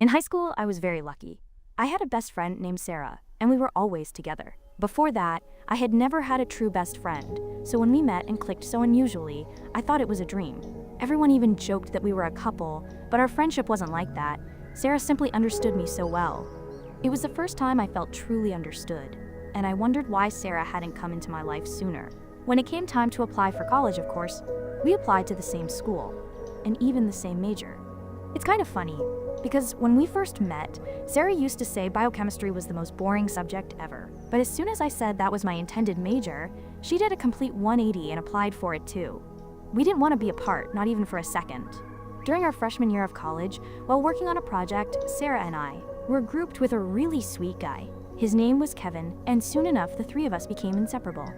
In high school, I was very lucky. I had a best friend named Sarah, and we were always together. Before that, I had never had a true best friend, so when we met and clicked so unusually, I thought it was a dream. Everyone even joked that we were a couple, but our friendship wasn't like that. Sarah simply understood me so well. It was the first time I felt truly understood, and I wondered why Sarah hadn't come into my life sooner. When it came time to apply for college, of course, we applied to the same school, and even the same major. It's kind of funny, because when we first met, Sarah used to say biochemistry was the most boring subject ever. But as soon as I said that was my intended major, she did a complete 180 and applied for it too. We didn't want to be apart, not even for a second. During our freshman year of college, while working on a project, Sarah and I were grouped with a really sweet guy. His name was Kevin, and soon enough the three of us became inseparable.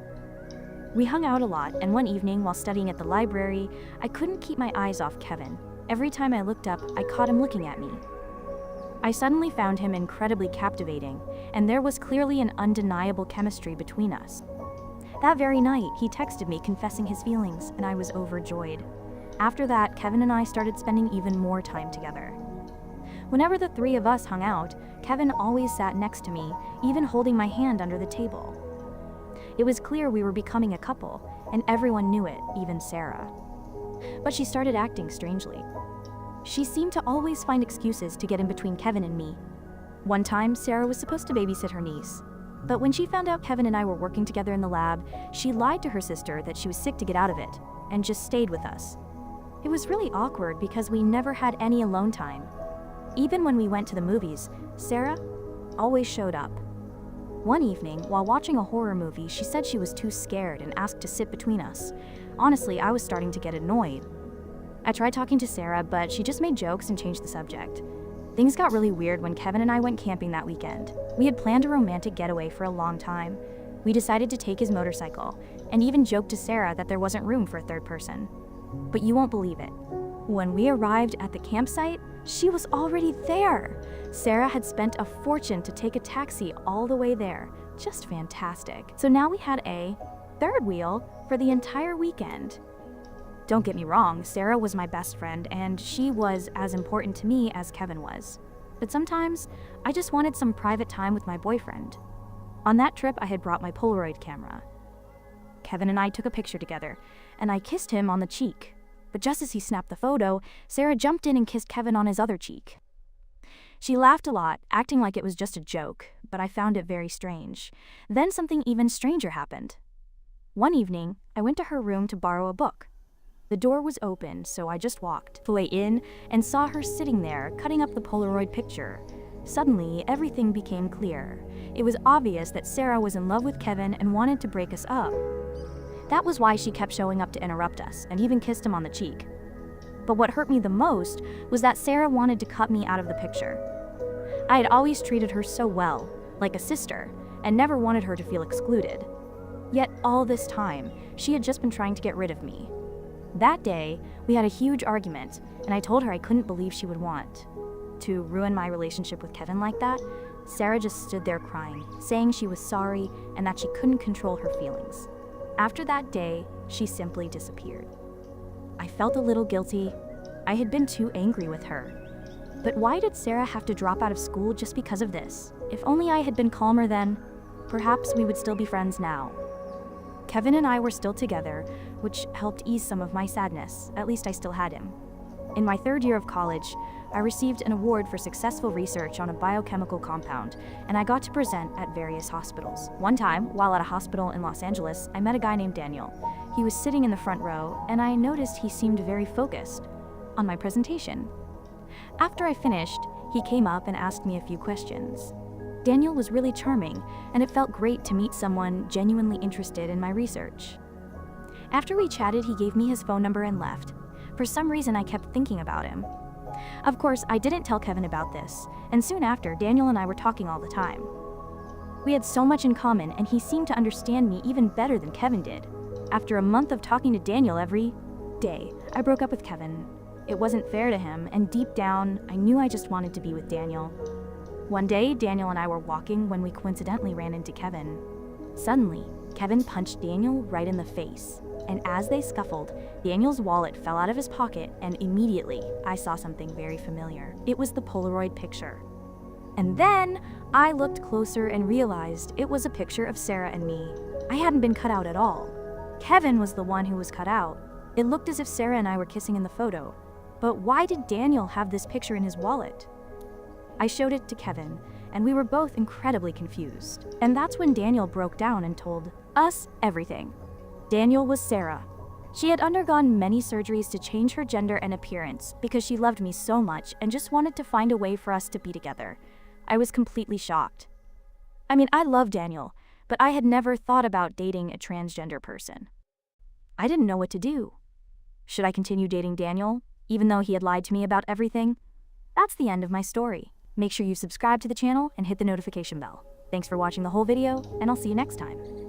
We hung out a lot, and one evening while studying at the library, I couldn't keep my eyes off Kevin. Every time I looked up, I caught him looking at me. I suddenly found him incredibly captivating, and there was clearly an undeniable chemistry between us. That very night, he texted me confessing his feelings, and I was overjoyed. After that, Kevin and I started spending even more time together. Whenever the three of us hung out, Kevin always sat next to me, even holding my hand under the table. It was clear we were becoming a couple, and everyone knew it, even Sarah. But she started acting strangely. She seemed to always find excuses to get in between Kevin and me. One time, Sarah was supposed to babysit her niece. But when she found out Kevin and I were working together in the lab, she lied to her sister that she was sick to get out of it, and just stayed with us. It was really awkward because we never had any alone time. Even when we went to the movies, Sarah always showed up. One evening, while watching a horror movie, she said she was too scared and asked to sit between us. Honestly, I was starting to get annoyed. I tried talking to Sarah, but she just made jokes and changed the subject. Things got really weird when Kevin and I went camping that weekend. We had planned a romantic getaway for a long time. We decided to take his motorcycle, and even joked to Sarah that there wasn't room for a third person. But you won't believe it. When we arrived at the campsite, she was already there. Sarah had spent a fortune to take a taxi all the way there. Just fantastic. So now we had a third wheel for the entire weekend. Don't get me wrong, Sarah was my best friend, and she was as important to me as Kevin was. But sometimes, I just wanted some private time with my boyfriend. On that trip, I had brought my Polaroid camera. Kevin and I took a picture together, and I kissed him on the cheek. But just as he snapped the photo, Sarah jumped in and kissed Kevin on his other cheek. She laughed a lot, acting like it was just a joke, but I found it very strange. Then something even stranger happened. One evening, I went to her room to borrow a book. The door was open, so I just walked fully in and saw her sitting there, cutting up the Polaroid picture. Suddenly, everything became clear. It was obvious that Sarah was in love with Kevin and wanted to break us up. That was why she kept showing up to interrupt us, and even kissed him on the cheek. But what hurt me the most was that Sarah wanted to cut me out of the picture. I had always treated her so well, like a sister, and never wanted her to feel excluded. Yet all this time, she had just been trying to get rid of me. That day, we had a huge argument, and I told her I couldn't believe she would want to ruin my relationship with Kevin like that. Sarah just stood there crying, saying she was sorry and that she couldn't control her feelings. After that day, she simply disappeared. I felt a little guilty. I had been too angry with her. But why did Sarah have to drop out of school just because of this? If only I had been calmer then, perhaps we would still be friends now. Kevin and I were still together, which helped ease some of my sadness. At least I still had him. In my third year of college, I received an award for successful research on a biochemical compound, and I got to present at various hospitals. One time, while at a hospital in Los Angeles, I met a guy named Daniel. He was sitting in the front row, and I noticed he seemed very focused on my presentation. After I finished, he came up and asked me a few questions. Daniel was really charming, and it felt great to meet someone genuinely interested in my research. After we chatted, he gave me his phone number and left. For some reason, I kept thinking about him. Of course, I didn't tell Kevin about this, and soon after, Daniel and I were talking all the time. We had so much in common, and he seemed to understand me even better than Kevin did. After a month of talking to Daniel every day, I broke up with Kevin. It wasn't fair to him, and deep down, I knew I just wanted to be with Daniel. One day, Daniel and I were walking when we coincidentally ran into Kevin. Suddenly, Kevin punched Daniel right in the face. And as they scuffled, Daniel's wallet fell out of his pocket, and immediately I saw something very familiar. It was the Polaroid picture. And then I looked closer and realized it was a picture of Sarah and me. I hadn't been cut out at all. Kevin was the one who was cut out. It looked as if Sarah and I were kissing in the photo. But why did Daniel have this picture in his wallet? I showed it to Kevin, and we were both incredibly confused. And that's when Daniel broke down and told us everything. Daniel was Sarah. She had undergone many surgeries to change her gender and appearance because she loved me so much and just wanted to find a way for us to be together. I was completely shocked. I mean, I love Daniel, but I had never thought about dating a transgender person. I didn't know what to do. Should I continue dating Daniel, even though he had lied to me about everything? That's the end of my story. Make sure you subscribe to the channel and hit the notification bell. Thanks for watching the whole video, and I'll see you next time.